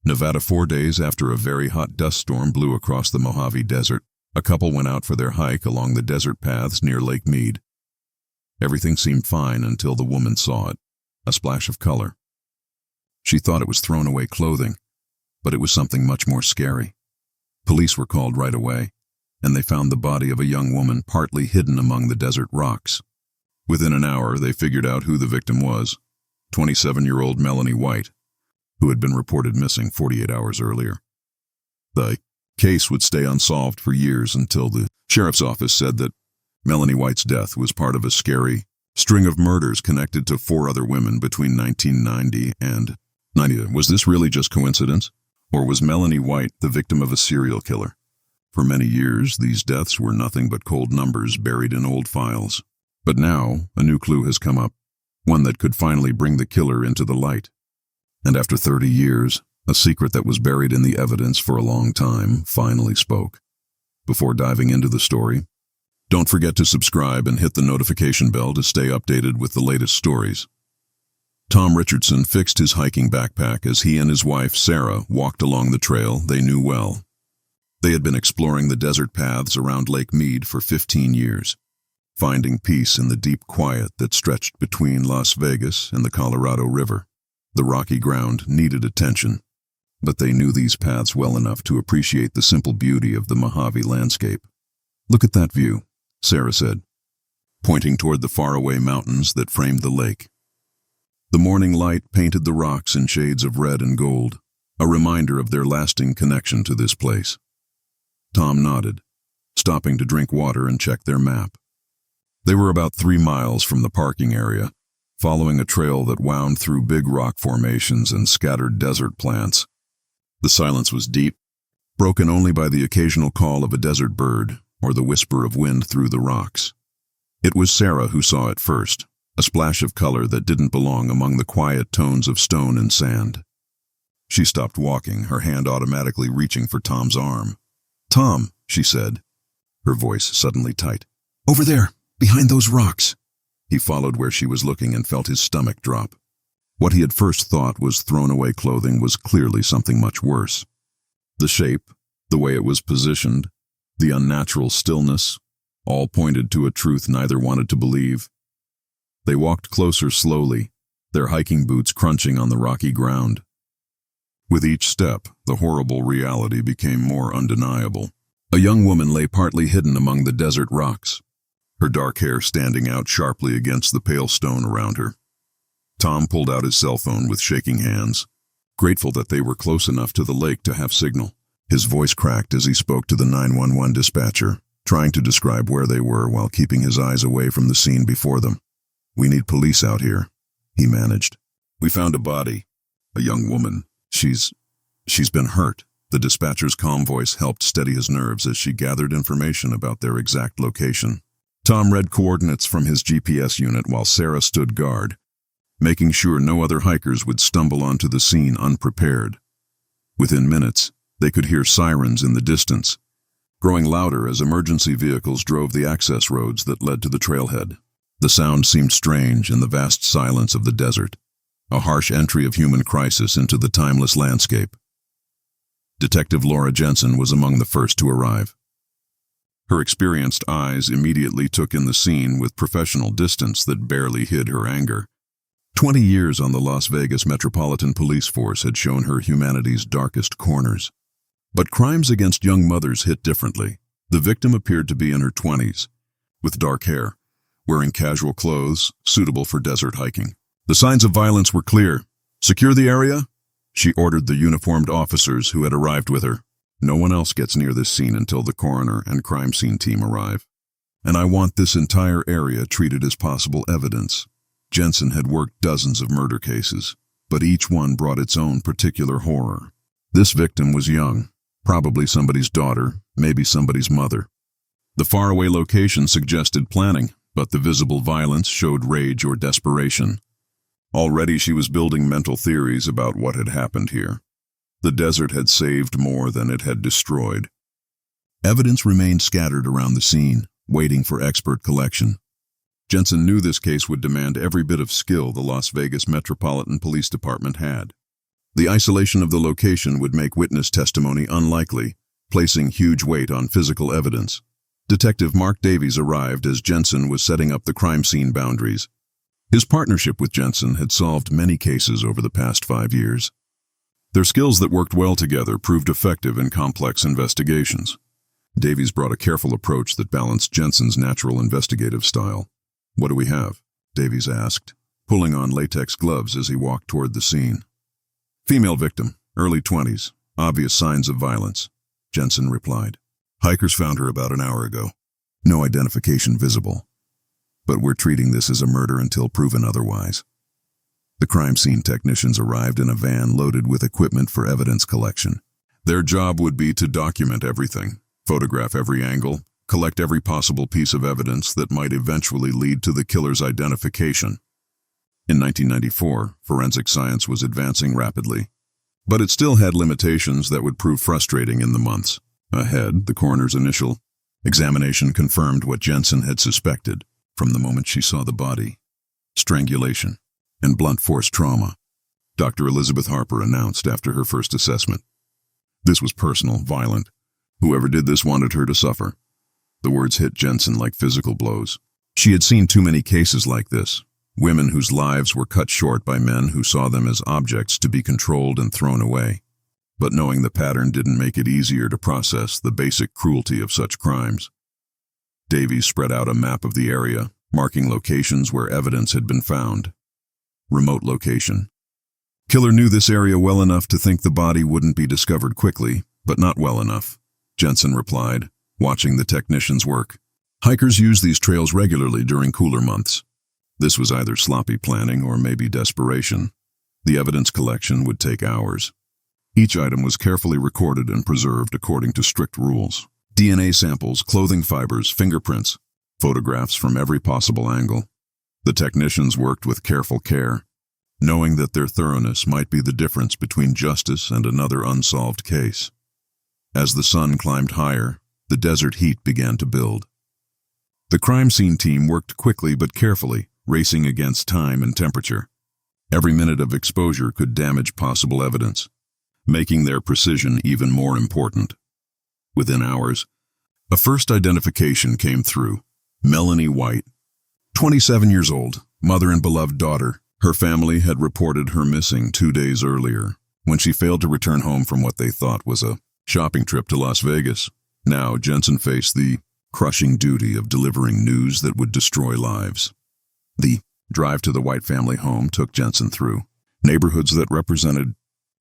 Nevada. 4 days after a very hot dust storm blew across the Mojave Desert, a couple went out for their hike along the desert paths near Lake Mead. Everything seemed fine until the woman saw it, a splash of color. She thought it was thrown away clothing, but it was something much more scary. Police were called right away, and they found the body of a young woman partly hidden among the desert rocks. Within an hour, they figured out who the victim was, 27-year-old Melonie White, who had been reported missing 48 hours earlier. The case would stay unsolved for years until the sheriff's office said that Melonie White's death was part of a scary string of murders connected to 4 other women between 1990 and 90. Was this really just coincidence? Or was Melonie White the victim of a serial killer? For many years, these deaths were nothing but cold numbers buried in old files. But now, a new clue has come up, one that could finally bring the killer into the light. And after 30 years, a secret that was buried in the evidence for a long time finally spoke. Before diving into the story, don't forget to subscribe and hit the notification bell to stay updated with the latest stories. Tom Richardson fixed his hiking backpack as he and his wife, Sarah, walked along the trail they knew well. They had been exploring the desert paths around Lake Mead for 15 years, finding peace in the deep quiet that stretched between Las Vegas and the Colorado River. The rocky ground needed attention, but they knew these paths well enough to appreciate the simple beauty of the Mojave landscape. "Look at that view," Sarah said, pointing toward the faraway mountains that framed the lake. The morning light painted the rocks in shades of red and gold, a reminder of their lasting connection to this place. Tom nodded, stopping to drink water and check their map. They were about 3 miles from the parking area, following a trail that wound through big rock formations and scattered desert plants. The silence was deep, broken only by the occasional call of a desert bird or the whisper of wind through the rocks. It was Sarah who saw it first, a splash of color that didn't belong among the quiet tones of stone and sand. She stopped walking, her hand automatically reaching for Tom's arm. "Tom," she said, her voice suddenly tight. "Over there, behind those rocks." He followed where she was looking and felt his stomach drop. What he had first thought was thrown-away clothing was clearly something much worse. The shape, the way it was positioned, the unnatural stillness, all pointed to a truth neither wanted to believe. They walked closer slowly, their hiking boots crunching on the rocky ground. With each step, the horrible reality became more undeniable. A young woman lay partly hidden among the desert rocks, her dark hair standing out sharply against the pale stone around her. Tom pulled out his cell phone with shaking hands, grateful that they were close enough to the lake to have signal. His voice cracked as he spoke to the 911 dispatcher, trying to describe where they were while keeping his eyes away from the scene before them. "We need police out here," he managed. "We found a body, a young woman. She's been hurt." The dispatcher's calm voice helped steady his nerves as she gathered information about their exact location. Tom read coordinates from his GPS unit while Sarah stood guard, making sure no other hikers would stumble onto the scene unprepared. Within minutes, they could hear sirens in the distance, growing louder as emergency vehicles drove the access roads that led to the trailhead. The sound seemed strange in the vast silence of the desert, a harsh entry of human crisis into the timeless landscape. Detective Laura Jensen was among the first to arrive. Her experienced eyes immediately took in the scene with professional distance that barely hid her anger. 20 years on the Las Vegas Metropolitan Police Force had shown her humanity's darkest corners. But crimes against young mothers hit differently. The victim appeared to be in her 20s, with dark hair, wearing casual clothes suitable for desert hiking. The signs of violence were clear. "Secure the area," she ordered the uniformed officers who had arrived with her. "No one else gets near this scene until the coroner and crime scene team arrive. And I want this entire area treated as possible evidence." Jensen had worked dozens of murder cases, but each one brought its own particular horror. This victim was young, probably somebody's daughter, maybe somebody's mother. The faraway location suggested planning, but the visible violence showed rage or desperation. Already she was building mental theories about what had happened here. The desert had saved more than it had destroyed. Evidence remained scattered around the scene, waiting for expert collection. Jensen knew this case would demand every bit of skill the Las Vegas Metropolitan Police Department had. The isolation of the location would make witness testimony unlikely, placing huge weight on physical evidence. Detective Mark Davies arrived as Jensen was setting up the crime scene boundaries. His partnership with Jensen had solved many cases over the past 5 years. Their skills that worked well together proved effective in complex investigations. Davies brought a careful approach that balanced Jensen's natural investigative style. "What do we have?" Davies asked, pulling on latex gloves as he walked toward the scene. "Female victim, early 20s, obvious signs of violence," Jensen replied. "Hikers found her about an hour ago. No identification visible. But we're treating this as a murder until proven otherwise." The crime scene technicians arrived in a van loaded with equipment for evidence collection. Their job would be to document everything, photograph every angle, collect every possible piece of evidence that might eventually lead to the killer's identification. In 1994, forensic science was advancing rapidly, but it still had limitations that would prove frustrating in the months ahead. The coroner's initial examination confirmed what Jensen had suspected from the moment she saw the body: strangulation and blunt force trauma. Dr. Elizabeth Harper announced after her first assessment. "This was personal, violent. Whoever did this wanted her to suffer." The words hit Jensen like physical blows. She had seen too many cases like this, women whose lives were cut short by men who saw them as objects to be controlled and thrown away. But knowing the pattern didn't make it easier to process the basic cruelty of such crimes. Davies spread out a map of the area, marking locations where evidence had been found. Remote location. Killer knew this area well enough to think the body wouldn't be discovered quickly, but not well enough, Jensen replied, watching the technicians work. Hikers use these trails regularly during cooler months. This was either sloppy planning or maybe desperation. The evidence collection would take hours. Each item was carefully recorded and preserved according to strict rules. DNA samples, clothing fibers, fingerprints, photographs from every possible angle. The technicians worked with careful care, knowing that their thoroughness might be the difference between justice and another unsolved case. As the sun climbed higher, the desert heat began to build. The crime scene team worked quickly but carefully, racing against time and temperature. Every minute of exposure could damage possible evidence, making their precision even more important. Within hours, a first identification came through: Melonie White. 27 years old, mother and beloved daughter. Her family had reported her missing 2 days earlier, when she failed to return home from what they thought was a shopping trip to Las Vegas. Now, Jensen faced the crushing duty of delivering news that would destroy lives. The drive to the White family home took Jensen through neighborhoods that represented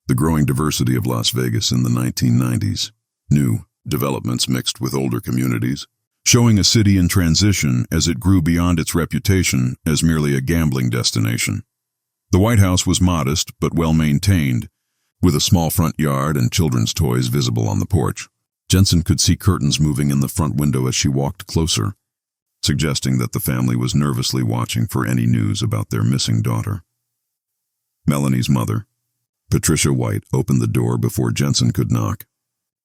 the growing diversity of Las Vegas in the 1990s. New developments mixed with older communities, showing a city in transition as it grew beyond its reputation as merely a gambling destination. The White House was modest but well-maintained, with a small front yard and children's toys visible on the porch. Jensen could see curtains moving in the front window as she walked closer, suggesting that the family was nervously watching for any news about their missing daughter. Melonie's mother, Patricia White, opened the door before Jensen could knock.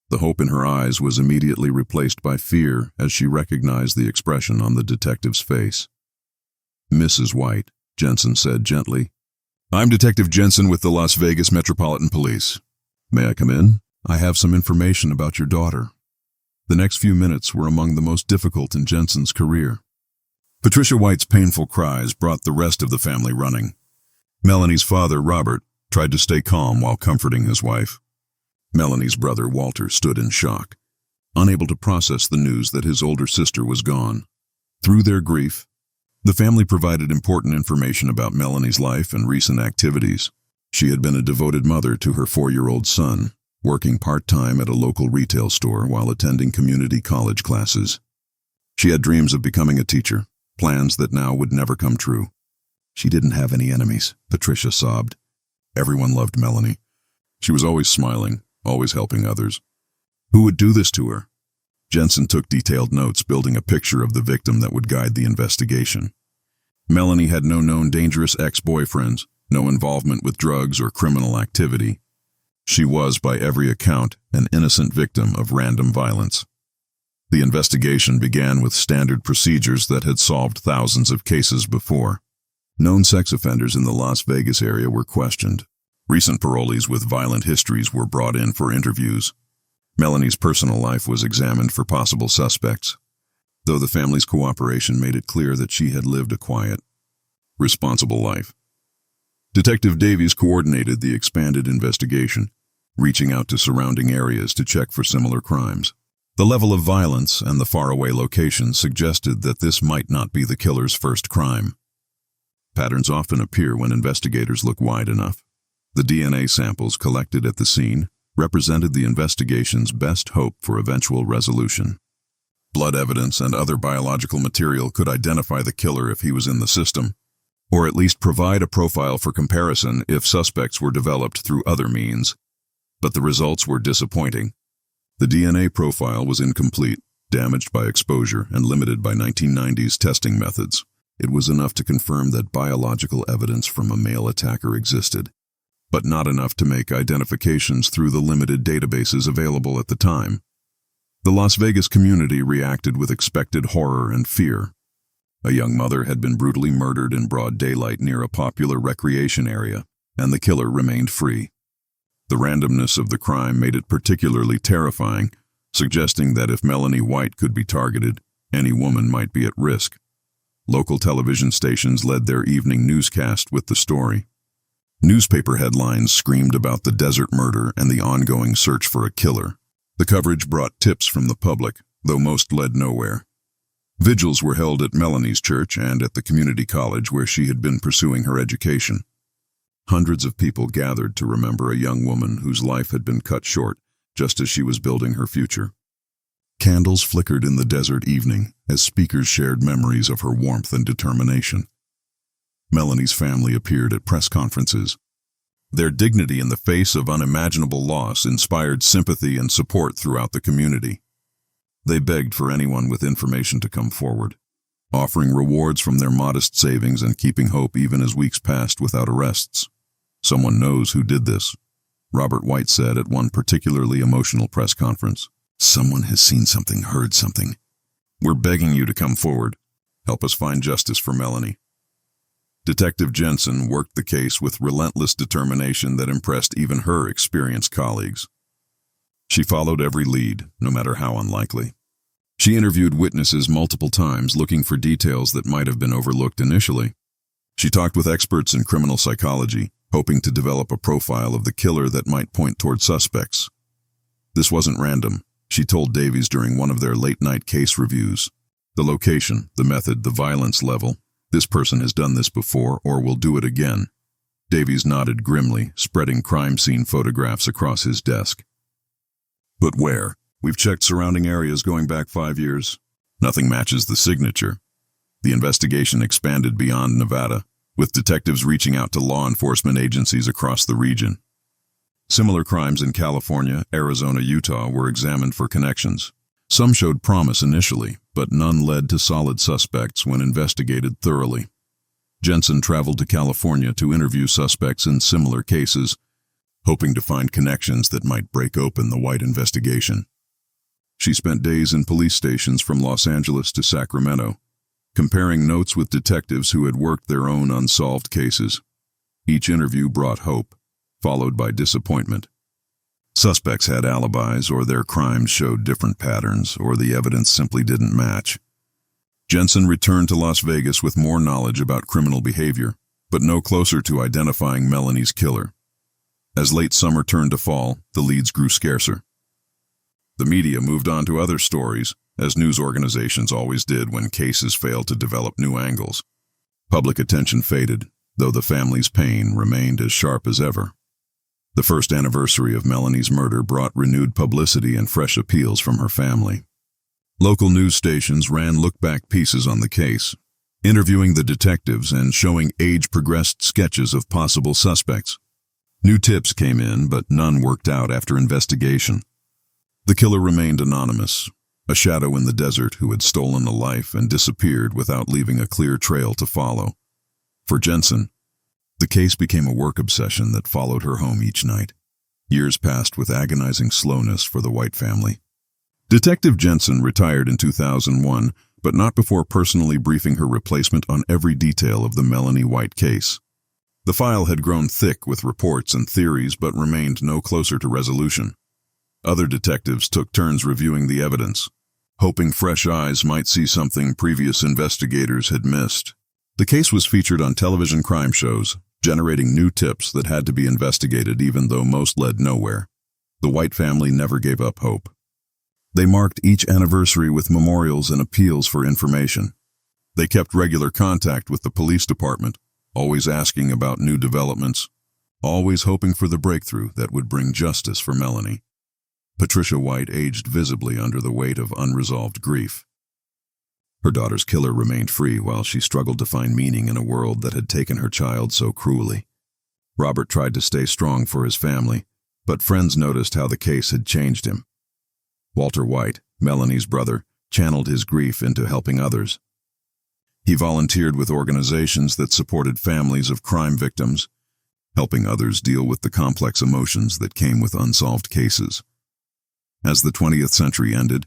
The hope in her eyes was immediately replaced by fear as she recognized the expression on the detective's face. "Mrs. White," Jensen said gently. "I'm Detective Jensen with the Las Vegas Metropolitan Police. May I come in? I have some information about your daughter." The next few minutes were among the most difficult in Jensen's career. Patricia White's painful cries brought the rest of the family running. Melonie's father, Robert, tried to stay calm while comforting his wife. Melonie's brother, Walter, stood in shock, unable to process the news that his older sister was gone. Through their grief, the family provided important information about Melonie's life and recent activities. She had been a devoted mother to her 4-year-old son, working part-time at a local retail store while attending community college classes. She had dreams of becoming a teacher, plans that now would never come true. She didn't have any enemies, Patricia sobbed. Everyone loved Melonie. She was always smiling, always helping others. Who would do this to her? Jensen took detailed notes, building a picture of the victim that would guide the investigation. Melonie had no known dangerous ex-boyfriends, no involvement with drugs or criminal activity. She was, by every account, an innocent victim of random violence. The investigation began with standard procedures that had solved thousands of cases before. Known sex offenders in the Las Vegas area were questioned. Recent parolees with violent histories were brought in for interviews. Melonie's personal life was examined for possible suspects, though the family's cooperation made it clear that she had lived a quiet, responsible life. Detective Davies coordinated the expanded investigation, reaching out to surrounding areas to check for similar crimes. The level of violence and the faraway location suggested that this might not be the killer's first crime. Patterns often appear when investigators look wide enough. The DNA samples collected at the scene represented the investigation's best hope for eventual resolution. Blood evidence and other biological material could identify the killer if he was in the system, or at least provide a profile for comparison if suspects were developed through other means. But the results were disappointing. The DNA profile was incomplete, damaged by exposure, and limited by 1990s testing methods. It was enough to confirm that biological evidence from a male attacker existed, but not enough to make identifications through the limited databases available at the time. The Las Vegas community reacted with expected horror and fear. A young mother had been brutally murdered in broad daylight near a popular recreation area, and the killer remained free. The randomness of the crime made it particularly terrifying, suggesting that if Melonie White could be targeted, any woman might be at risk. Local television stations led their evening newscast with the story. Newspaper headlines screamed about the desert murder and the ongoing search for a killer. The coverage brought tips from the public, though most led nowhere. Vigils were held at Melonie's church and at the community college where she had been pursuing her education. Hundreds of people gathered to remember a young woman whose life had been cut short just as she was building her future. Candles flickered in the desert evening as speakers shared memories of her warmth and determination. Melonie's family appeared at press conferences. Their dignity in the face of unimaginable loss inspired sympathy and support throughout the community. They begged for anyone with information to come forward, offering rewards from their modest savings and keeping hope even as weeks passed without arrests. "Someone knows who did this," Robert White said at one particularly emotional press conference. "Someone has seen something, heard something. We're begging you to come forward. Help us find justice for Melonie." Detective Jensen worked the case with relentless determination that impressed even her experienced colleagues. She followed every lead, no matter how unlikely. She interviewed witnesses multiple times, looking for details that might have been overlooked initially. She talked with experts in criminal psychology, hoping to develop a profile of the killer that might point toward suspects. This wasn't random, she told Davies during one of their late-night case reviews. The location, the method, the violence level. This person has done this before or will do it again. Davies nodded grimly, spreading crime scene photographs across his desk. "But where? We've checked surrounding areas going back 5 years. Nothing matches the signature." The investigation expanded beyond Nevada, with detectives reaching out to law enforcement agencies across the region. Similar crimes in California, Arizona, Utah were examined for connections. Some showed promise initially, but none led to solid suspects when investigated thoroughly. Jensen traveled to California to interview suspects in similar cases, hoping to find connections that might break open the White investigation. She spent days in police stations from Los Angeles to Sacramento, comparing notes with detectives who had worked their own unsolved cases. Each interview brought hope, followed by disappointment. Suspects had alibis, or their crimes showed different patterns, or the evidence simply didn't match. Jensen returned to Las Vegas with more knowledge about criminal behavior, but no closer to identifying Melonie's killer. As late summer turned to fall, the leads grew scarcer. The media moved on to other stories, as news organizations always did when cases failed to develop new angles. Public attention faded, though the family's pain remained as sharp as ever. The first anniversary of Melonie's murder brought renewed publicity and fresh appeals from her family. Local news stations ran look-back pieces on the case, interviewing the detectives and showing age-progressed sketches of possible suspects. New tips came in, but none worked out after investigation. The killer remained anonymous, a shadow in the desert who had stolen a life and disappeared without leaving a clear trail to follow. For Jensen, the case became a work obsession that followed her home each night. Years passed with agonizing slowness for the White family. Detective Jensen retired in 2001, but not before personally briefing her replacement on every detail of the Melonie White case. The file had grown thick with reports and theories but remained no closer to resolution. Other detectives took turns reviewing the evidence, hoping fresh eyes might see something previous investigators had missed. The case was featured on television crime shows, generating new tips that had to be investigated even though most led nowhere. The White family never gave up hope. They marked each anniversary with memorials and appeals for information. They kept regular contact with the police department, always asking about new developments, always hoping for the breakthrough that would bring justice for Melonie. Patricia White aged visibly under the weight of unresolved grief. Her daughter's killer remained free while she struggled to find meaning in a world that had taken her child so cruelly. Robert tried to stay strong for his family, but friends noticed how the case had changed him. Walter White, Melonie's brother, channeled his grief into helping others. He volunteered with organizations that supported families of crime victims, helping others deal with the complex emotions that came with unsolved cases. As the 20th century ended,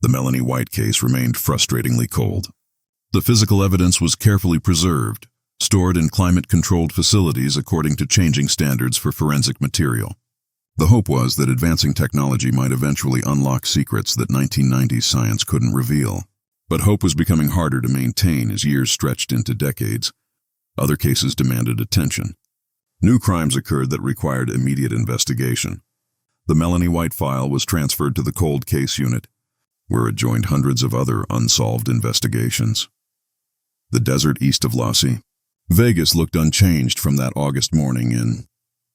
the Melonie White case remained frustratingly cold. The physical evidence was carefully preserved, stored in climate-controlled facilities according to changing standards for forensic material. The hope was that advancing technology might eventually unlock secrets that 1990s science couldn't reveal. But hope was becoming harder to maintain as years stretched into decades. Other cases demanded attention. New crimes occurred that required immediate investigation. The Melonie White file was transferred to the Cold Case Unit, where it joined hundreds of other unsolved investigations. The desert east of Las Vegas looked unchanged from that August morning in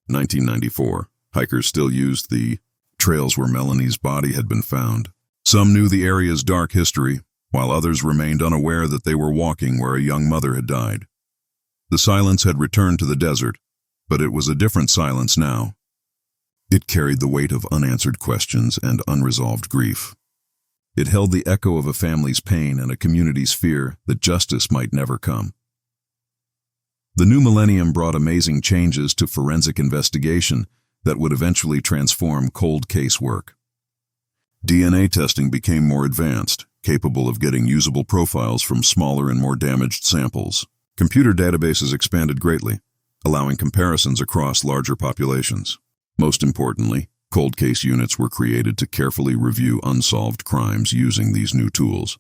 1994. Hikers still used the trails where Melonie's body had been found. Some knew the area's dark history, while others remained unaware that they were walking where a young mother had died. The silence had returned to the desert, but it was a different silence now. It carried the weight of unanswered questions and unresolved grief. It held the echo of a family's pain and a community's fear that justice might never come. The new millennium brought amazing changes to forensic investigation that would eventually transform cold case work. DNA testing became more advanced, capable of getting usable profiles from smaller and more damaged samples. Computer databases expanded greatly, allowing comparisons across larger populations. Most importantly, cold case units were created to carefully review unsolved crimes using these new tools.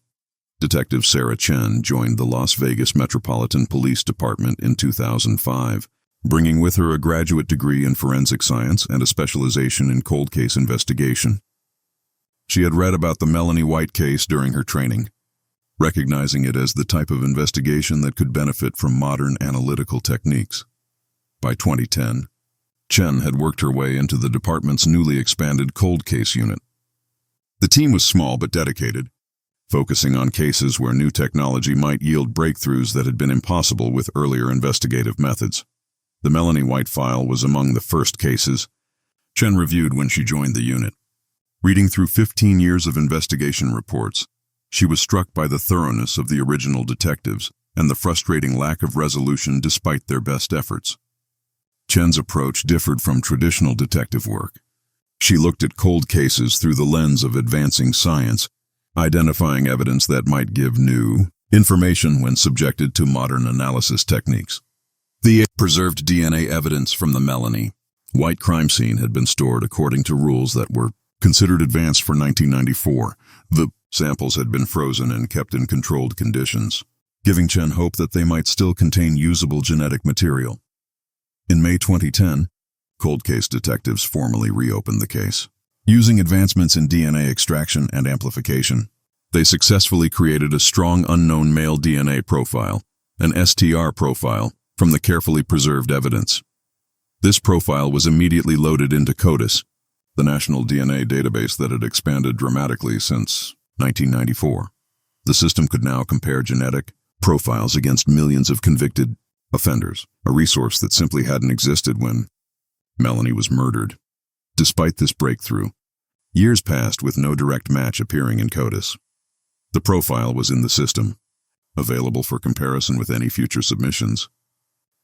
Detective Sarah Chen joined the Las Vegas Metropolitan Police Department in 2005, bringing with her a graduate degree in forensic science and a specialization in cold case investigation. She had read about the Melonie White case during her training, recognizing it as the type of investigation that could benefit from modern analytical techniques. By 2010, Chen had worked her way into the department's newly expanded cold case unit. The team was small but dedicated, focusing on cases where new technology might yield breakthroughs that had been impossible with earlier investigative methods. The Melonie White file was among the first cases Chen reviewed when she joined the unit. Reading through 15 years of investigation reports, she was struck by the thoroughness of the original detectives and the frustrating lack of resolution despite their best efforts. Chen's approach differed from traditional detective work. She looked at cold cases through the lens of advancing science, identifying evidence that might give new information when subjected to modern analysis techniques. The preserved DNA evidence from the Melonie White crime scene had been stored according to rules that were considered advanced for 1994. The samples had been frozen and kept in controlled conditions, giving Chen hope that they might still contain usable genetic material. In May 2010, cold case detectives formally reopened the case. Using advancements in DNA extraction and amplification, they successfully created a strong unknown male DNA profile, an STR profile, from the carefully preserved evidence. This profile was immediately loaded into CODIS, the national DNA database that had expanded dramatically since 1994. The system could now compare genetic profiles against millions of convicted offenders, a resource that simply hadn't existed when Melonie was murdered. Despite this breakthrough, years passed with no direct match appearing in CODIS. The profile was in the system, available for comparison with any future submissions,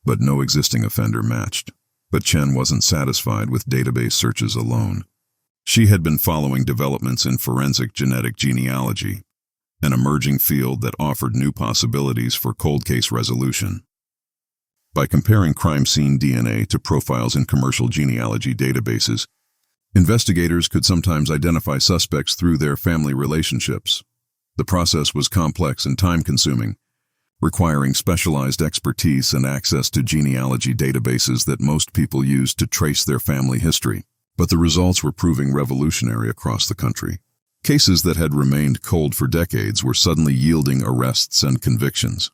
but no existing offender matched. But Chen wasn't satisfied with database searches alone. She had been following developments in forensic genetic genealogy, an emerging field that offered new possibilities for cold case resolution. By comparing crime scene DNA to profiles in commercial genealogy databases, investigators could sometimes identify suspects through their family relationships. The process was complex and time-consuming, requiring specialized expertise and access to genealogy databases that most people used to trace their family history. But the results were proving revolutionary across the country. Cases that had remained cold for decades were suddenly yielding arrests and convictions.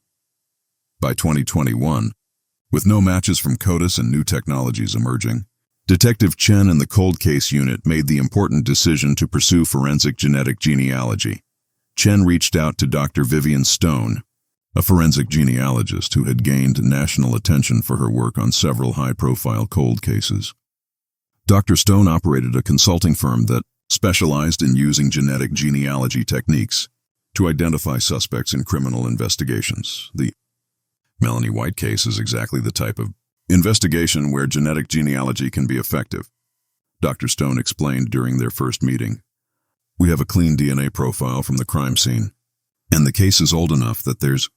By 2021, with no matches from CODIS and new technologies emerging, Detective Chen and the Cold Case Unit made the important decision to pursue forensic genetic genealogy. Chen reached out to Dr. Vivian Stone, a forensic genealogist who had gained national attention for her work on several high-profile cold cases. Dr. Stone operated a consulting firm that specialized in using genetic genealogy techniques to identify suspects in criminal investigations. The Melonie White case is exactly the type of investigation where genetic genealogy can be effective. Dr. Stone explained during their first meeting, "We have a clean DNA profile from the crime scene, and the case is old enough that there's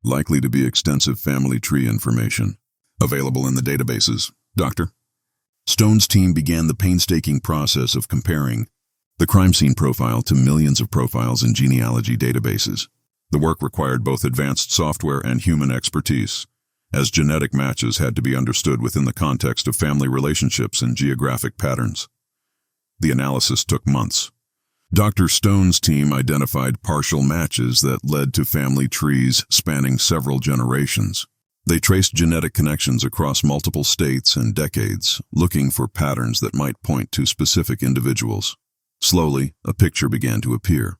likely to be extensive family tree information available in the databases, Dr." Stone's team began the painstaking process of comparing the crime scene profile to millions of profiles in genealogy databases. The work required both advanced software and human expertise, as genetic matches had to be understood within the context of family relationships and geographic patterns. The analysis took months. Dr. Stone's team identified partial matches that led to family trees spanning several generations. They traced genetic connections across multiple states and decades, looking for patterns that might point to specific individuals. Slowly, a picture began to appear.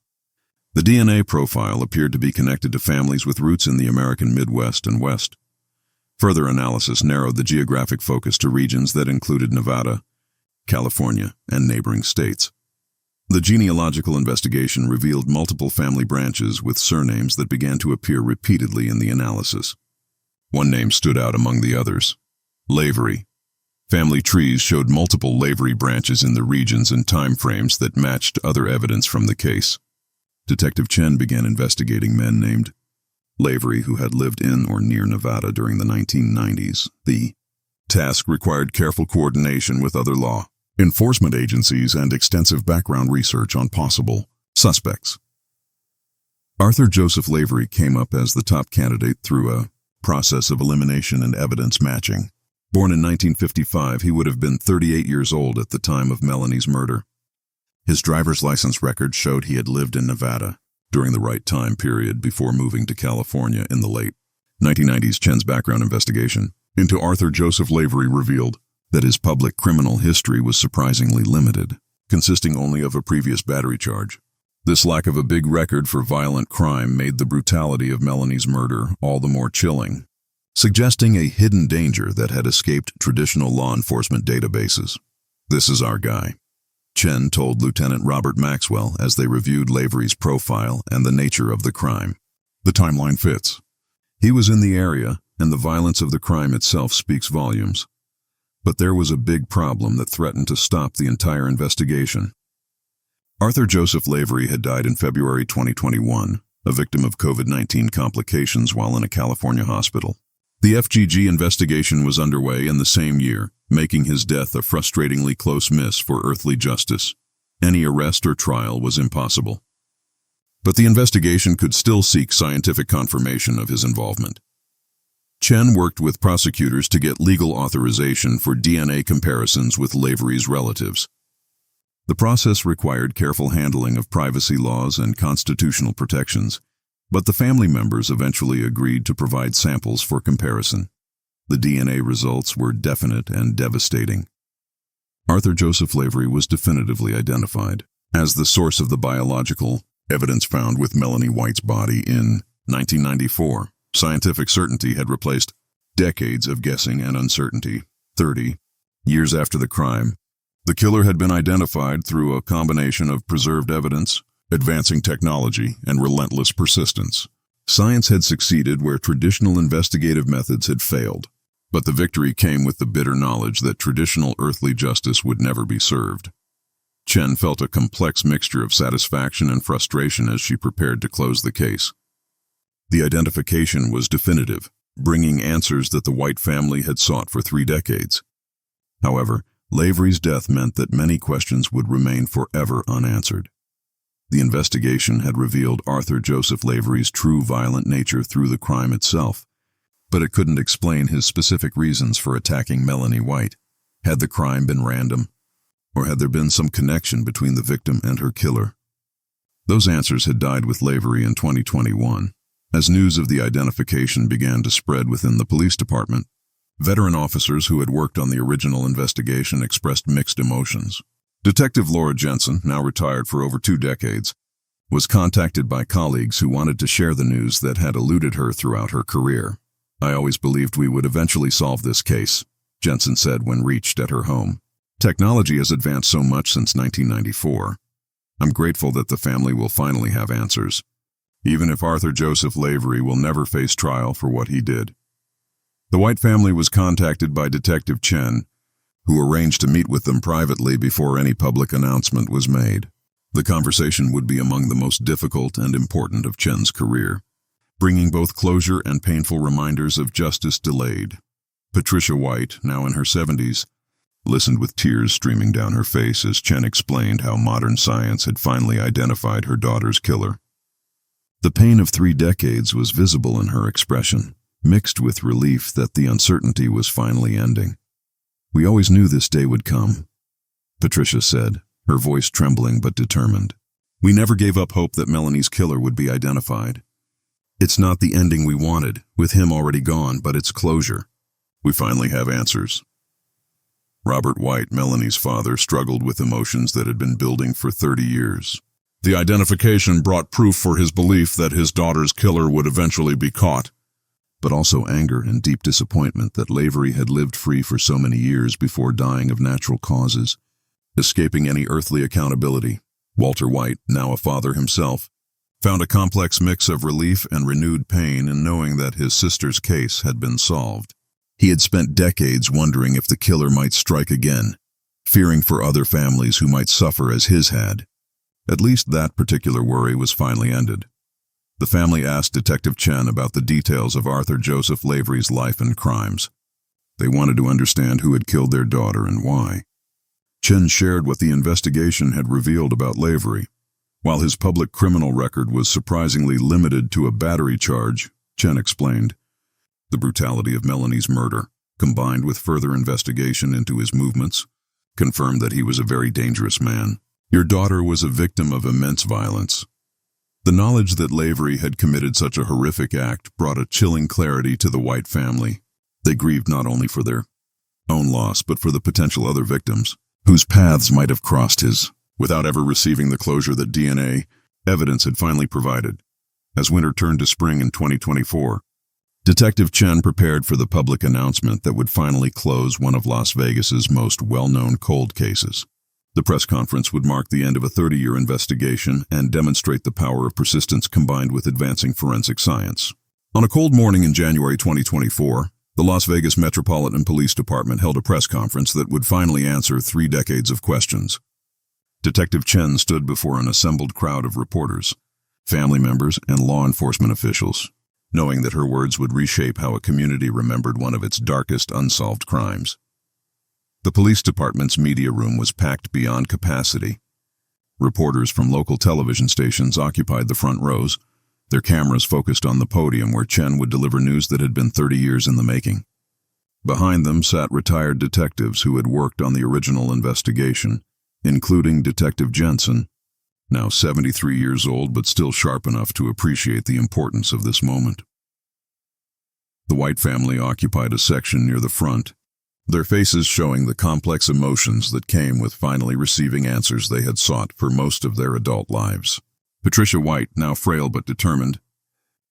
The DNA profile appeared to be connected to families with roots in the American Midwest and West. Further analysis narrowed the geographic focus to regions that included Nevada, California, and neighboring states. The genealogical investigation revealed multiple family branches with surnames that began to appear repeatedly in the analysis. One name stood out among the others: Lavery. Family trees showed multiple Lavery branches in the regions and time frames that matched other evidence from the case. Detective Chen began investigating men named Lavery who had lived in or near Nevada during the 1990s. The task required careful coordination with other law enforcement agencies and extensive background research on possible suspects. Arthur Joseph Lavery came up as the top candidate through a process of elimination and evidence matching. Born in 1955, he would have been 38 years old at the time of Melonie's murder. His driver's license record showed he had lived in Nevada during the right time period before moving to California in the late 1990s. Chen's background investigation into Arthur Joseph Lavery revealed that his public criminal history was surprisingly limited, consisting only of a previous battery charge. This lack of a big record for violent crime made the brutality of Melonie's murder all the more chilling, suggesting a hidden danger that had escaped traditional law enforcement databases. "This is our guy," Chen told Lieutenant Robert Maxwell as they reviewed Lavery's profile and the nature of the crime. "The timeline fits. He was in the area, and the violence of the crime itself speaks volumes. But there was a big problem that threatened to stop the entire investigation." Arthur Joseph Lavery had died in February 2021, a victim of COVID-19 complications while in a California hospital. The FGG investigation was underway in the same year, making his death a frustratingly close miss for earthly justice. Any arrest or trial was impossible. But the investigation could still seek scientific confirmation of his involvement. Chen worked with prosecutors to get legal authorization for DNA comparisons with Lavery's relatives. The process required careful handling of privacy laws and constitutional protections, but the family members eventually agreed to provide samples for comparison. The DNA results were definite and devastating. Arthur Joseph Lavery was definitively identified as the source of the biological evidence found with Melonie White's body in 1994. Scientific certainty had replaced decades of guessing and uncertainty. 30 years after the crime, the killer had been identified through a combination of preserved evidence, advancing technology, and relentless persistence. Science had succeeded where traditional investigative methods had failed, but the victory came with the bitter knowledge that traditional earthly justice would never be served. Chen felt a complex mixture of satisfaction and frustration as she prepared to close the case. The identification was definitive, bringing answers that the White family had sought for 3 decades. However, Lavery's death meant that many questions would remain forever unanswered. The investigation had revealed Arthur Joseph Lavery's true violent nature through the crime itself, but it couldn't explain his specific reasons for attacking Melonie White. Had the crime been random, or had there been some connection between the victim and her killer? Those answers had died with Lavery in 2021. As news of the identification began to spread within the police department, veteran officers who had worked on the original investigation expressed mixed emotions. Detective Laura Jensen, now retired for over 2 decades, was contacted by colleagues who wanted to share the news that had eluded her throughout her career. "I always believed we would eventually solve this case," Jensen said when reached at her home. "Technology has advanced so much since 1994. I'm grateful that the family will finally have answers, even if Arthur Joseph Lavery will never face trial for what he did." The White family was contacted by Detective Chen, who arranged to meet with them privately before any public announcement was made. The conversation would be among the most difficult and important of Chen's career, bringing both closure and painful reminders of justice delayed. Patricia White, now in her 70s, listened with tears streaming down her face as Chen explained how modern science had finally identified her daughter's killer. The pain of 3 decades was visible in her expression, mixed with relief that the uncertainty was finally ending. "We always knew this day would come," Patricia said, her voice trembling but determined. "We never gave up hope that Melonie's killer would be identified. It's not the ending we wanted, with him already gone, but it's closure. We finally have answers." Robert White, Melonie's father, struggled with emotions that had been building for 30 years. The identification brought proof for his belief that his daughter's killer would eventually be caught, but also anger and deep disappointment that Lavery had lived free for so many years before dying of natural causes, escaping any earthly accountability. Walter White, now a father himself, found a complex mix of relief and renewed pain in knowing that his sister's case had been solved. He had spent decades wondering if the killer might strike again, fearing for other families who might suffer as his had. At least that particular worry was finally ended. The family asked Detective Chen about the details of Arthur Joseph Lavery's life and crimes. They wanted to understand who had killed their daughter and why. Chen shared what the investigation had revealed about Lavery. While his public criminal record was surprisingly limited to a battery charge, Chen explained, the brutality of Melonie's murder, combined with further investigation into his movements, confirmed that he was a very dangerous man. "Your daughter was a victim of immense violence." The knowledge that Lavery had committed such a horrific act brought a chilling clarity to the White family. They grieved not only for their own loss, but for the potential other victims, whose paths might have crossed his, without ever receiving the closure that DNA evidence had finally provided. As winter turned to spring in 2024, Detective Chen prepared for the public announcement that would finally close one of Las Vegas's most well-known cold cases. The press conference would mark the end of a 30-year investigation and demonstrate the power of persistence combined with advancing forensic science. On a cold morning in January 2024, the Las Vegas Metropolitan Police Department held a press conference that would finally answer 3 decades of questions. Detective Chen stood before an assembled crowd of reporters, family members, and law enforcement officials, knowing that her words would reshape how a community remembered one of its darkest unsolved crimes. The police department's media room was packed beyond capacity. Reporters from local television stations occupied the front rows, their cameras focused on the podium where Chen would deliver news that had been 30 years in the making. Behind them sat retired detectives who had worked on the original investigation, including Detective Jensen, now 73 years old but still sharp enough to appreciate the importance of this moment. The White family occupied a section near the front, their faces showing the complex emotions that came with finally receiving answers they had sought for most of their adult lives. Patricia White, now frail but determined,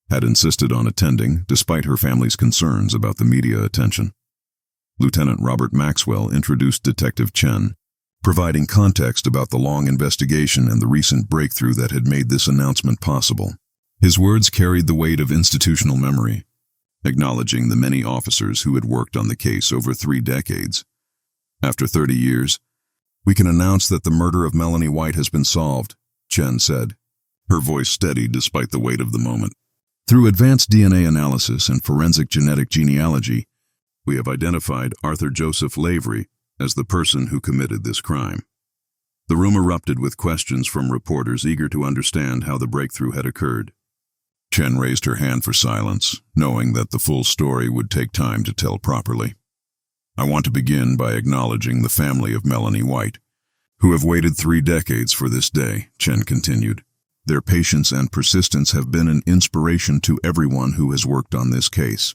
had insisted on attending despite her family's concerns about the media attention. Lieutenant Robert Maxwell introduced Detective Chen, providing context about the long investigation and the recent breakthrough that had made this announcement possible. His words carried the weight of institutional memory, acknowledging the many officers who had worked on the case over 3 decades. "After 30 years, we can announce that the murder of Melonie White has been solved," Chen said, her voice steady despite the weight of the moment. Through advanced DNA analysis and forensic genetic genealogy, we have identified Arthur Joseph Lavery as the person who committed this crime. The room erupted with questions from reporters eager to understand how the breakthrough had occurred. Chen raised her hand for silence, knowing that the full story would take time to tell properly. I want to begin by acknowledging the family of Melonie White, who have waited 3 decades for this day, Chen continued. Their patience and persistence have been an inspiration to everyone who has worked on this case.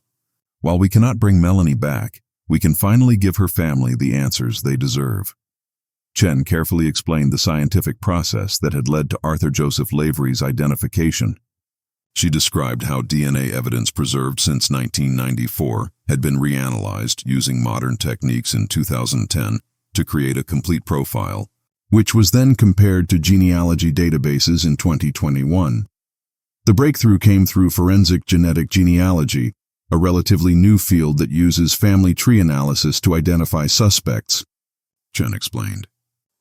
While we cannot bring Melonie back, we can finally give her family the answers they deserve. Chen carefully explained the scientific process that had led to Arthur Joseph Lavery's identification. She described how DNA evidence preserved since 1994 had been reanalyzed using modern techniques in 2010 to create a complete profile, which was then compared to genealogy databases in 2021. The breakthrough came through forensic genetic genealogy, a relatively new field that uses family tree analysis to identify suspects, Chen explained.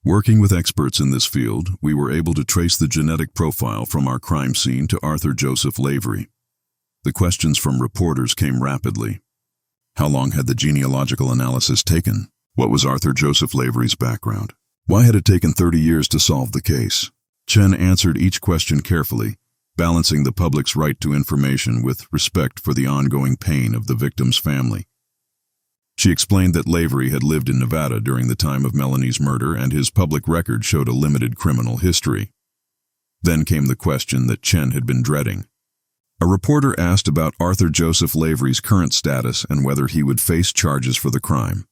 Working with experts in this field, we were able to trace the genetic profile from our crime scene to Arthur Joseph Lavery. The questions from reporters came rapidly. How long had the genealogical analysis taken? What was Arthur Joseph Lavery's background? Why had it taken 30 years to solve the case? Chen answered each question carefully, balancing the public's right to information with respect for the ongoing pain of the victim's family. She explained that Lavery had lived in Nevada during the time of Melonie's murder and his public record showed a limited criminal history. Then came the question that Chen had been dreading. A reporter asked about Arthur Joseph Lavery's current status and whether he would face charges for the crime.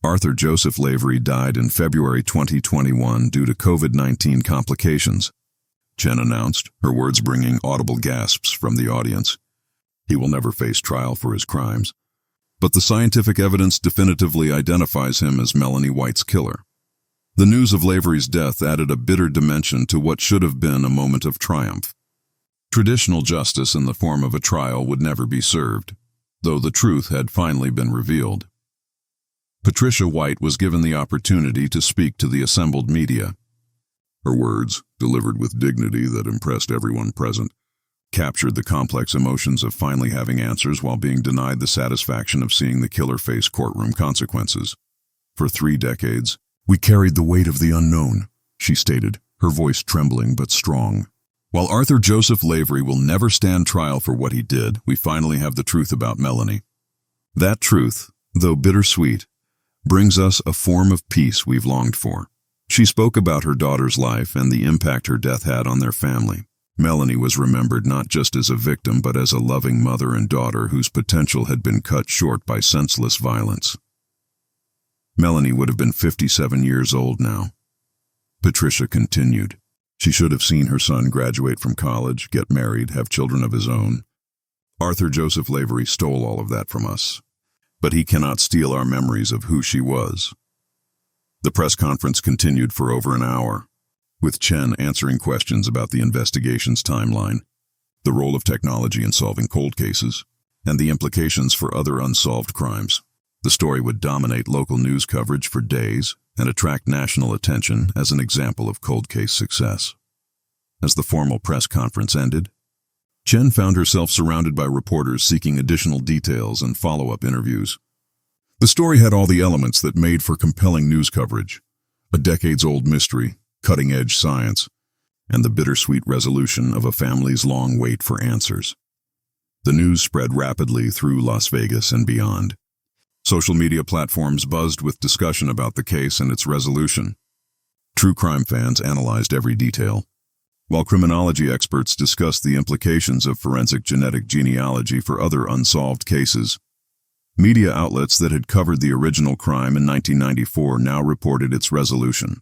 Arthur Joseph Lavery died in February 2021 due to COVID-19 complications, Chen announced, her words bringing audible gasps from the audience. He will never face trial for his crimes, but the scientific evidence definitively identifies him as Melonie White's killer. The news of Lavery's death added a bitter dimension to what should have been a moment of triumph. Traditional justice in the form of a trial would never be served, though the truth had finally been revealed. Patricia White was given the opportunity to speak to the assembled media. Her words, delivered with dignity that impressed everyone present, captured the complex emotions of finally having answers while being denied the satisfaction of seeing the killer face courtroom consequences. For 3 decades, we carried the weight of the unknown, she stated, her voice trembling but strong. While Arthur Joseph Lavery will never stand trial for what he did, we finally have the truth about Melonie. That truth, though bittersweet, brings us a form of peace we've longed for. She spoke about her daughter's life and the impact her death had on their family. Melonie was remembered not just as a victim but as a loving mother and daughter whose potential had been cut short by senseless violence. Melonie would have been 57 years old now. Patricia continued. She should have seen her son graduate from college, get married, have children of his own. Arthur Joseph Lavery stole all of that from us, but he cannot steal our memories of who she was. The press conference continued for over an hour, with Chen answering questions about the investigation's timeline, the role of technology in solving cold cases, and the implications for other unsolved crimes. The story would dominate local news coverage for days and attract national attention as an example of cold case success. As the formal press conference ended, Chen found herself surrounded by reporters seeking additional details and follow-up interviews. The story had all the elements that made for compelling news coverage: a decades-old mystery, cutting-edge science, and the bittersweet resolution of a family's long wait for answers. The news spread rapidly through Las Vegas and beyond. Social media platforms buzzed with discussion about the case and its resolution. True crime fans analyzed every detail, while criminology experts discussed the implications of forensic genetic genealogy for other unsolved cases. Media outlets that had covered the original crime in 1994 now reported its resolution,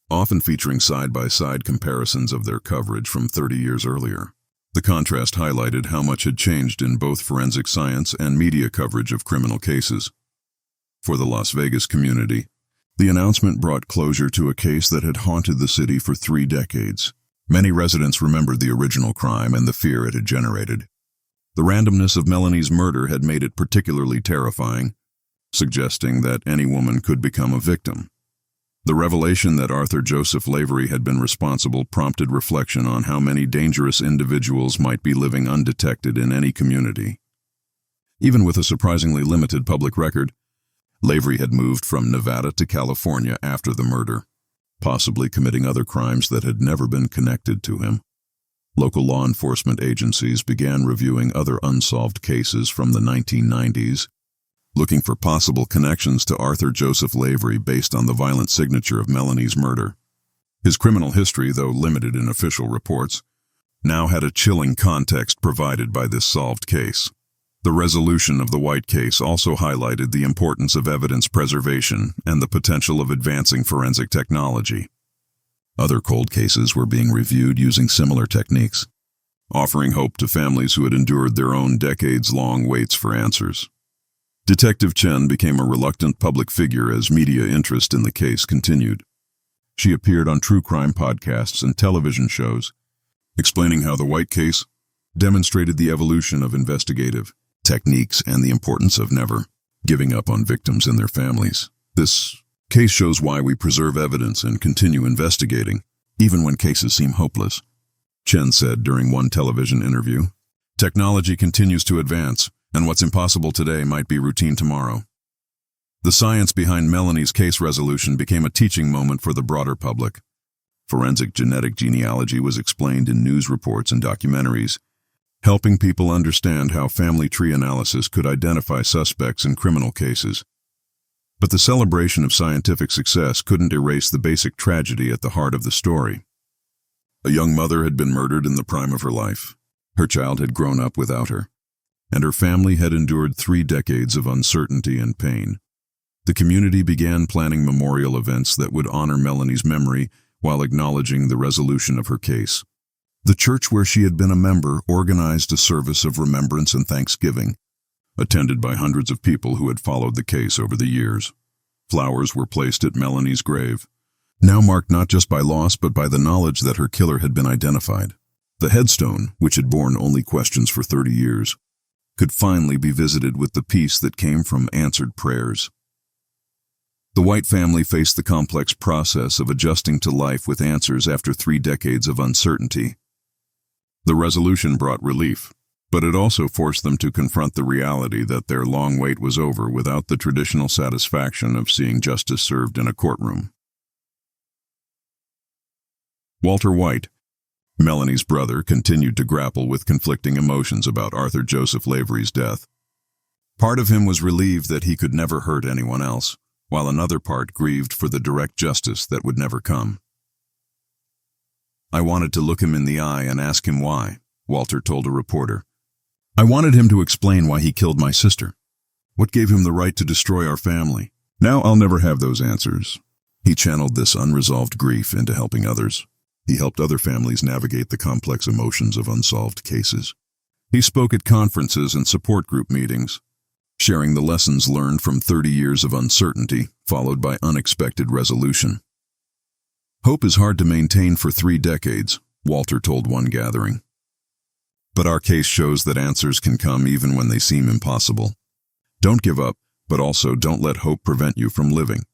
often featuring side-by-side comparisons of their coverage from 30 years earlier. The contrast highlighted how much had changed in both forensic science and media coverage of criminal cases. For the Las Vegas community, the announcement brought closure to a case that had haunted the city for 3 decades. Many residents remembered the original crime and the fear it had generated. The randomness of Melonie's murder had made it particularly terrifying, suggesting that any woman could become a victim. The revelation that Arthur Joseph Lavery had been responsible prompted reflection on how many dangerous individuals might be living undetected in any community. Even with a surprisingly limited public record, Lavery had moved from Nevada to California after the murder, possibly committing other crimes that had never been connected to him. Local law enforcement agencies began reviewing other unsolved cases from the 1990s, looking for possible connections to Arthur Joseph Lavery based on the violent signature of Melonie's murder. His criminal history, though limited in official reports, now had a chilling context provided by this solved case. The resolution of the White case also highlighted the importance of evidence preservation and the potential of advancing forensic technology. Other cold cases were being reviewed using similar techniques, offering hope to families who had endured their own decades-long waits for answers. Detective Chen became a reluctant public figure as media interest in the case continued. She appeared on true crime podcasts and television shows, explaining how the White case demonstrated the evolution of investigative techniques and the importance of never giving up on victims and their families. This case shows why we preserve evidence and continue investigating, even when cases seem hopeless, Chen said during one television interview. Technology continues to advance, and what's impossible today might be routine tomorrow. The science behind Melonie's case resolution became a teaching moment for the broader public. Forensic genetic genealogy was explained in news reports and documentaries, helping people understand how family tree analysis could identify suspects in criminal cases. But the celebration of scientific success couldn't erase the basic tragedy at the heart of the story. A young mother had been murdered in the prime of her life. Her child had grown up without her, and her family had endured 3 decades of uncertainty and pain. The community began planning memorial events that would honor Melonie's memory while acknowledging the resolution of her case. The church where she had been a member organized a service of remembrance and thanksgiving, attended by hundreds of people who had followed the case over the years. Flowers were placed at Melonie's grave, now marked not just by loss but by the knowledge that her killer had been identified. The headstone, which had borne only questions for 30 years, could finally be visited with the peace that came from answered prayers. The White family faced the complex process of adjusting to life with answers after 3 decades of uncertainty. The resolution brought relief, but it also forced them to confront the reality that their long wait was over without the traditional satisfaction of seeing justice served in a courtroom. Walter White, Melonie's brother, continued to grapple with conflicting emotions about Arthur Joseph Lavery's death. Part of him was relieved that he could never hurt anyone else, while another part grieved for the direct justice that would never come. "I wanted to look him in the eye and ask him why," Walter told a reporter. "I wanted him to explain why he killed my sister. What gave him the right to destroy our family? Now I'll never have those answers." He channeled this unresolved grief into helping others. He helped other families navigate the complex emotions of unsolved cases. He spoke at conferences and support group meetings, sharing the lessons learned from 30 years of uncertainty, followed by unexpected resolution. "Hope is hard to maintain for 3 decades, Walter told one gathering. "But our case shows that answers can come even when they seem impossible. Don't give up, but also don't let hope prevent you from living."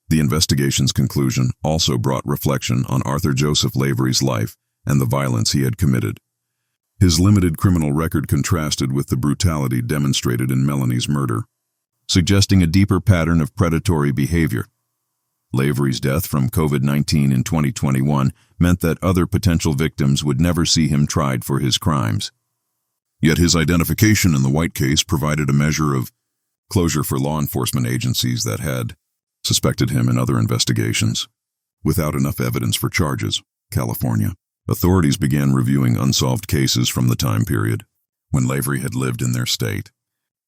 The investigation's conclusion also brought reflection on Arthur Joseph Lavery's life and the violence he had committed. His limited criminal record contrasted with the brutality demonstrated in Melonie's murder, suggesting a deeper pattern of predatory behavior. Lavery's death from COVID-19 in 2021 meant that other potential victims would never see him tried for his crimes. Yet his identification in the White case provided a measure of closure for law enforcement agencies that had suspected him in other investigations. Without enough evidence for charges, California authorities began reviewing unsolved cases from the time period when Lavery had lived in their state,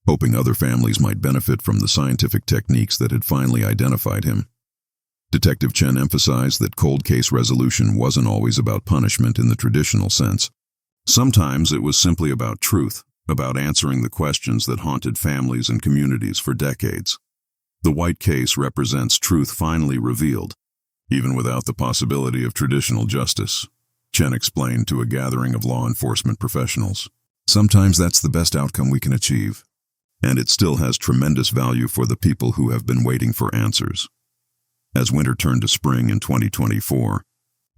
hoping other families might benefit from the scientific techniques that had finally identified him. Detective Chen emphasized that cold case resolution wasn't always about punishment in the traditional sense. Sometimes it was simply about truth, about answering the questions that haunted families and communities for decades. The White case represents truth finally revealed, even without the possibility of traditional justice, Chen explained to a gathering of law enforcement professionals. "Sometimes that's the best outcome we can achieve, and it still has tremendous value for the people who have been waiting for answers." As winter turned to spring in 2024,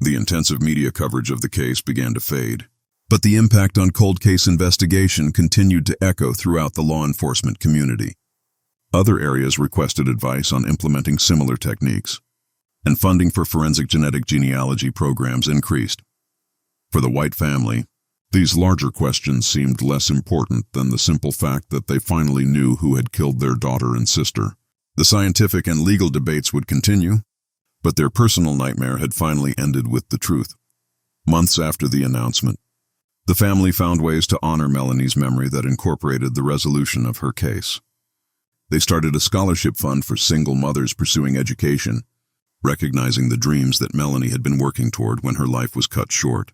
the intensive media coverage of the case began to fade. But the impact on cold case investigation continued to echo throughout the law enforcement community. Other areas requested advice on implementing similar techniques, and funding for forensic genetic genealogy programs increased. For the White family, these larger questions seemed less important than the simple fact that they finally knew who had killed their daughter and sister. The scientific and legal debates would continue, but their personal nightmare had finally ended with the truth. Months after the announcement, the family found ways to honor Melonie's memory that incorporated the resolution of her case. They started a scholarship fund for single mothers pursuing education, recognizing the dreams that Melonie had been working toward when her life was cut short.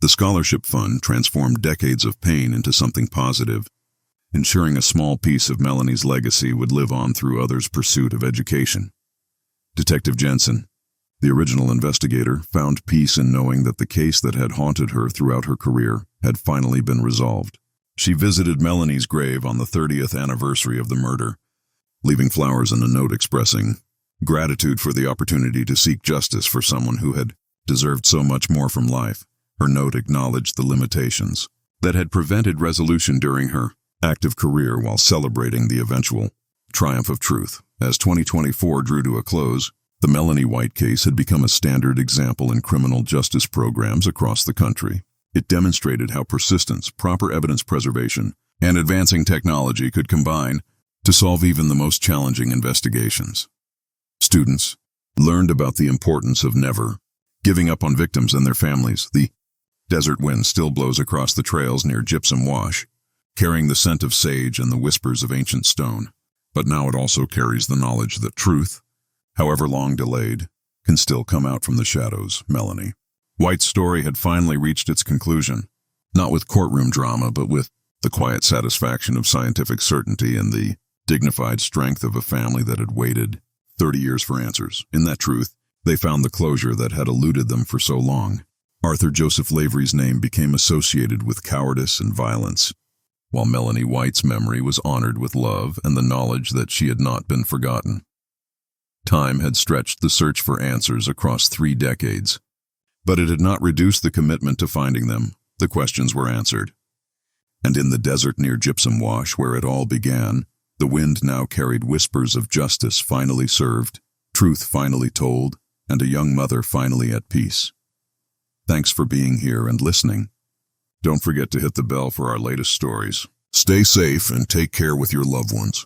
The scholarship fund transformed decades of pain into something positive, ensuring a small piece of Melonie's legacy would live on through others' pursuit of education. Detective Jensen, the original investigator, found peace in knowing that the case that had haunted her throughout her career had finally been resolved. She visited Melonie's grave on the 30th anniversary of the murder, leaving flowers and a note expressing gratitude for the opportunity to seek justice for someone who had deserved so much more from life. Her note acknowledged the limitations that had prevented resolution during her active career while celebrating the eventual triumph of truth. As 2024 drew to a close, the Melonie White case had become a standard example in criminal justice programs across the country. It demonstrated how persistence, proper evidence preservation, and advancing technology could combine to solve even the most challenging investigations. Students learned about the importance of never giving up on victims and their families. The desert wind still blows across the trails near Gypsum Wash, carrying the scent of sage and the whispers of ancient stone. But now it also carries the knowledge that truth, however long delayed, can still come out from the shadows. Melonie White's story had finally reached its conclusion, not with courtroom drama, but with the quiet satisfaction of scientific certainty and the dignified strength of a family that had waited 30 years for answers. In that truth, they found the closure that had eluded them for so long. Arthur Joseph Lavery's name became associated with cowardice and violence, while Melonie White's memory was honored with love and the knowledge that she had not been forgotten. Time had stretched the search for answers across 3 decades, but it had not reduced the commitment to finding them. The questions were answered. And in the desert near Gypsum Wash, where it all began, the wind now carried whispers of justice finally served, truth finally told, and a young mother finally at peace. Thanks for being here and listening. Don't forget to hit the bell for our latest stories. Stay safe and take care with your loved ones.